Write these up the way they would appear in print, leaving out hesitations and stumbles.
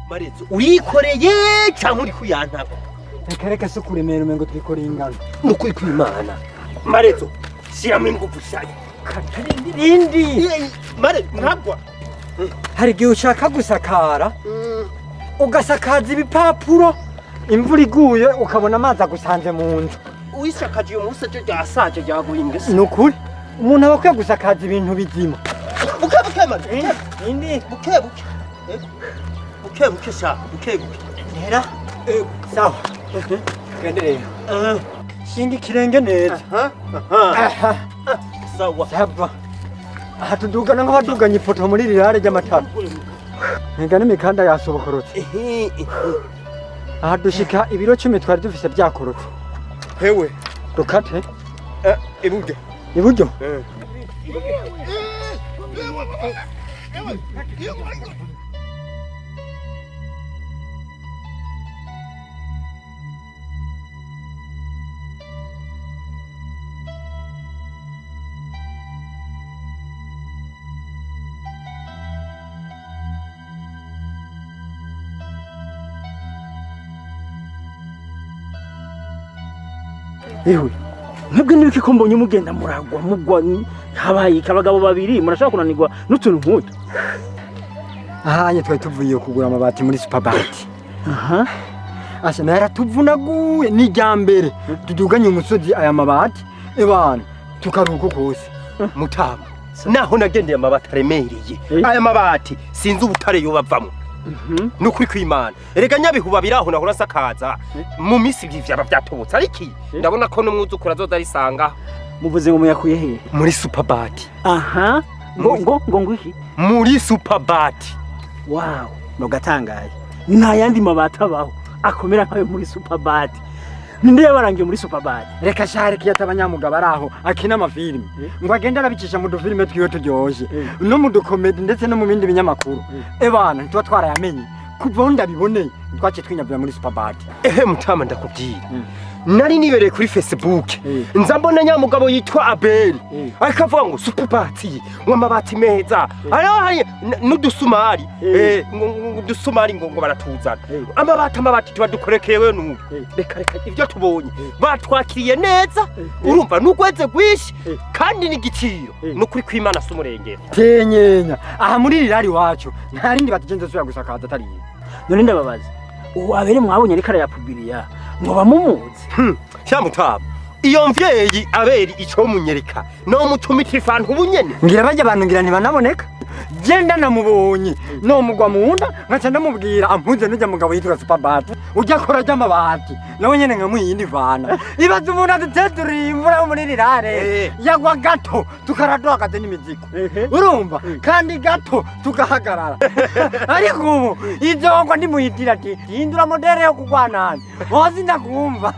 Marezo urikoreye cyangwa uri kuyantaka reka se kuremera umengo twikoreye ingano nukuri kw'Imana Marezo shyiramo ingufu cyane rindi Mare ntagwa hari igihe ushaka gusakara ugasakaza ibipapuro imvura iguye ukabona amazi agusanze mu nzu wisakaje uyu munsi ryasaje ryaguye ingese nukuri umuntu aba akwiye gusakaza ibintu bizima buke Mare rindi buke sha buke hera sawa gendereye shinga ikirenge neza sawa saba aha tudugana nk'abaduganye ipoto muri rirare ry'amatara nega n'imikanda yasobokorotse aha dushika ibiro 10 twari dufise byakorotse hewe dukate iburyo Ewe, mwebwe nibiki ko mbonye mugenda muragwa mugwa habaye abagabo babiri murashaka kunanirwa n'utuntu nk'utu. Ahanye twari tuvuye kugura amabati muri Superbat. Aha. Asha nara tuvunaguye ni ryambere tuduganye umusozi aya mabati ebana tukaruko kose. Mutama naho nagendeye amabati aremereye aya mabati sinzi ubutare yo bavamo. Nukuri kw'Imana erega nyabihuba biraho naho urasakaza mu misi byaba byatobotse ariki ndabona ko n'umwuzukura zoza risanga muvuze ngo muyakuye he muri Superbat. Aha ngo iki muri Superbat. Wow no gatangaye nta yandi mabati abaho akomera nkayo muri Superbat. Ninde yabarangiye muri Superbat? Reka share kiyatabanyamugabo araho akina amafilme ngo agenda arabicisha mu dufilme twiyo turyoje no mu dukomedi ndetse no mu bindi binyamakuru ebana ntwa twarayamenye kuva ndabiboneye twace twinyabya muri Superbat. Mutama ndakubwira nari nibereye kuri Facebook nza mbona nyamugabo yitwa Abeli akavuga ngo Superbat w'amabati meza ari n'udusumari udusumari ngo baratuzana amabati tubadukorekewe n'ubu reka ivyo tubonye batwakiriye neza urumva n'ugweze gwishi kandi n'igiciro no kuri kw'Imana sumurengera tenyenya aha muri rirari wacu nta rindi batigenze suya gusakaza atari none ndababaza uwabere mwabonye ariko arayapubiriya ngo bamumuze Mutama iyo mvyeyi Abeli ico munyereka no mutumita ifantu ubunyene ngira bajya abantu ngira ntibanaboneka genda namubonye no mugwa munda nkaca ndamubwira ampunze n'ujya mugabo yitwa Superbat ujya kora ry'amabati nawe nyene nka muyindi vana ibaza umuntu aduteturiye imvura muri rirare yagwa gato tukaradokaze n'imizigo urumva kandi gato tugahagarara ariko ubu izongwa ndimuyitira ati hindura modere yo kugwanana hozi ndakumva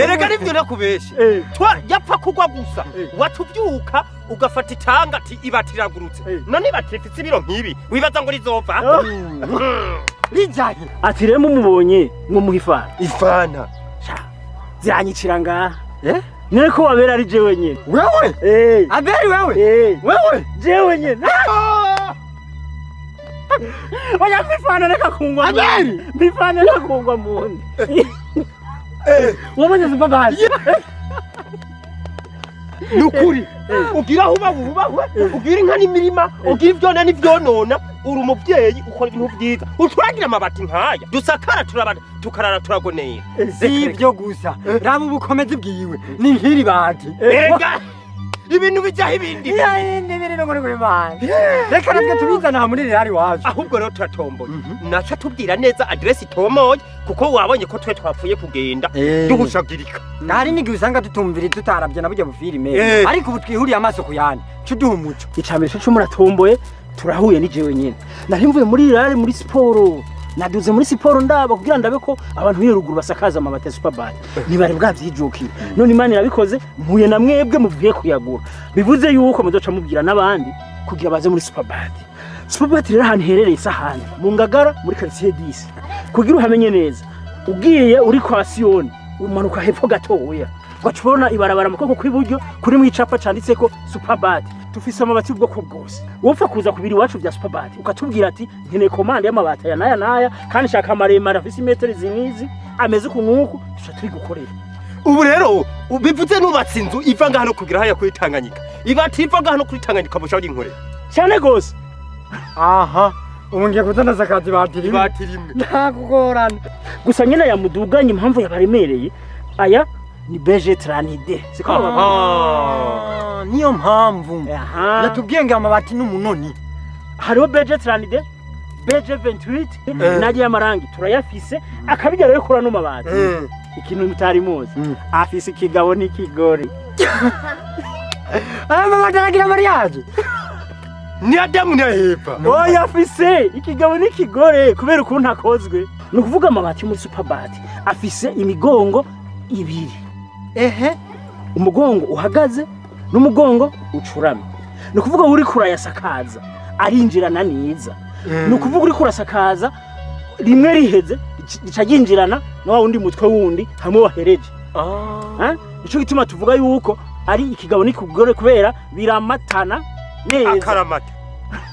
erega nivyo nakubeshe twa yapfa kugwa gusa watuvyuka ugafata itanga ati ibatiragurutse none ibatirifitse ibiro nk'ibi wibaza ngo rizova rijahe ati remo mubonye ngo muhifana ifana ziranyicira ngaha niko wabera ari jewe nyene wewe Abeli wewe jewe nyene oya mifana reka kungwa Abeli mifana reka kungwa mundi wabonye Superbat nukuri ugira hubawe ugira inka n'imirima ugira ivyona n'ivyonona uri umuvyeyi ukora ibintu vyiza utwagira amabati nkaya dusakara tukarara turagonera sivyo gusa raba ubukomezi bwiwe ni nkiri bati erega ibintu bijaho ibindi birino muri kuri manje reka nabwe tubizana muri rirari wacu ahubwo rero turatomboye naca tubwira neza adresse itomoye kuko wabonye ko twe twapfuye kugenda duhushagirika nari nigi usanga tutumvira tutaravye nabujya mu filime ariko ubu twihuriye amaso kuyane cuduha umuco icambere cyo muratomboye turahuye ni jewe nyene nari mvuye muri rirari muri siporo naduze muri siporo ndaba kugira ndabe ko abantu biruguru basakaza amabati ya Superbat nibare bwavyijukira none Imana irabikoze mpuye na mwebwe muvuye kuyagura bivuze yuko muzoca mubwira nabandi kugira baze muri Superbat rero ahantu herereye isahani mu Ngagara muri quartier 10 kugira uhamenye neza ugiye uri kwa Sioni umanuka hepfo gatoya ugacubona ibarabara mu kuboko kw'iburyo kuri mu icapa canditseko Superbat. Tufise amabati y'ubwoko bwose. Wopfa kuza kubiri iwacu vya Superbat ukatubwira ati nkeneye komande y'amabati ya naya kandi shaka maremare afise imetero zinizi ameze kunuku tuca turi gukorera. Ubu rero bivuze nubatse inzu iva ngahano kugira haya kuri Tanganyika. Ibati iva ngahano kuri Tanganyika busha uri inkorera. Cyane gose. Aha ubu ngiye kuzana zakazi batiri ntakugorana gusa nyene yamuduganye impamvu yabaremereye aya ni beje tranide siko niyo mpamvu natubwiye ngo amabati n'umunoni hariho beje tranide beje 28 nagiye amarangi turayafise akabijya rero kura no mabati ikintu mutari muzi afise ikigabo n'ikigore mabati aragira mariage ni Adamu na Eva. Oya afise ikigabo n'ikigore kubera ukuntu akozwe. No kuvuga amabati muri Superbat afise imigongo ibiri. Ehe, umugongo uhagaze n'umugongo ucuramye. No kuvuga uri kurayasakaza arinjirana niza. No kuvuga uri kurasakaza rimwe riheze gicaginjirana no wundi mutwe wundi hamwe wahereje. Ico gituma tuvuga yuko ari ikigabo n'ikigore kubera biramatana neza akaramata.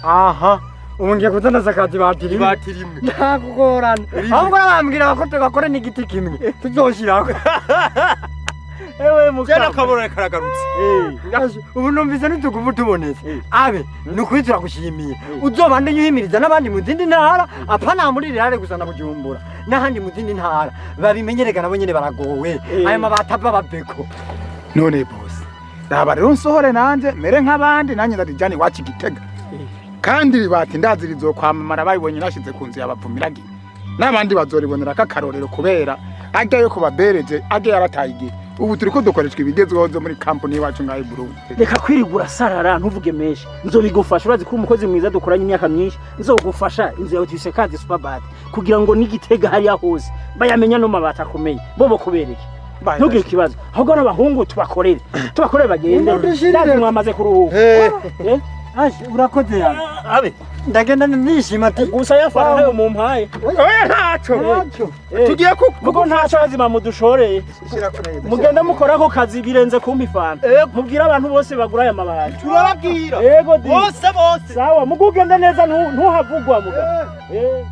Aha ubu ngiye kuzana zakazi batiri imwe ntakugorana ahubwo bambwira ko tugakore n'igiti kimwe tuzoshirako ewe mukara kabora karagarutse ubu numvise n'ituguvu tubonetse abe nukuri turagushimiye uzobande yuhimiriza n'abandi mu zindi ntara apana muri rirare gusa na Bujumbura n'ahandi mu zindi ntara babimenyerega nabo nyene baragowe aya mabati ava babeko none bose raba rero nsohore nanje mere nk'abandi nanye ndarijani wacu Gitega kandi ribati ndazi rizokwamamara bayibonye nashize ku nzu y'abavumiragiye n'abandi bazoribonera kakarorero kubera ajyayo ko babereje ajya yaratayigiye ubu turiko dukoreshwa ibigezweho zo muri company yacu ngaye Burundi. Reka kwirigura sarara ntuvuge menshi nzobigufasha urazi ko umukozi mwiza dukoranye imyaka myinshi nzogufasha inzu yawe Usakaze Superbat kugira ngo n'Igitega hari hose bayamenya no mabata akomeye bobo kubereke ntugire ikibazo ahubwo n'abahungu tubakorere bagende ndazi mwamaze kuruhuka urakoze yawe abe ndagenda nishima gusa yafara nayo mu mpaye oya ntacyo tugiye kuko ntacyo azima mudushoreye mugenda mukora ko kazi birenze kumpa ifana mubwira abantu bose bagura aya mabati turababwira yego bose sawa mugugenda neza ntuhavugwa mugabo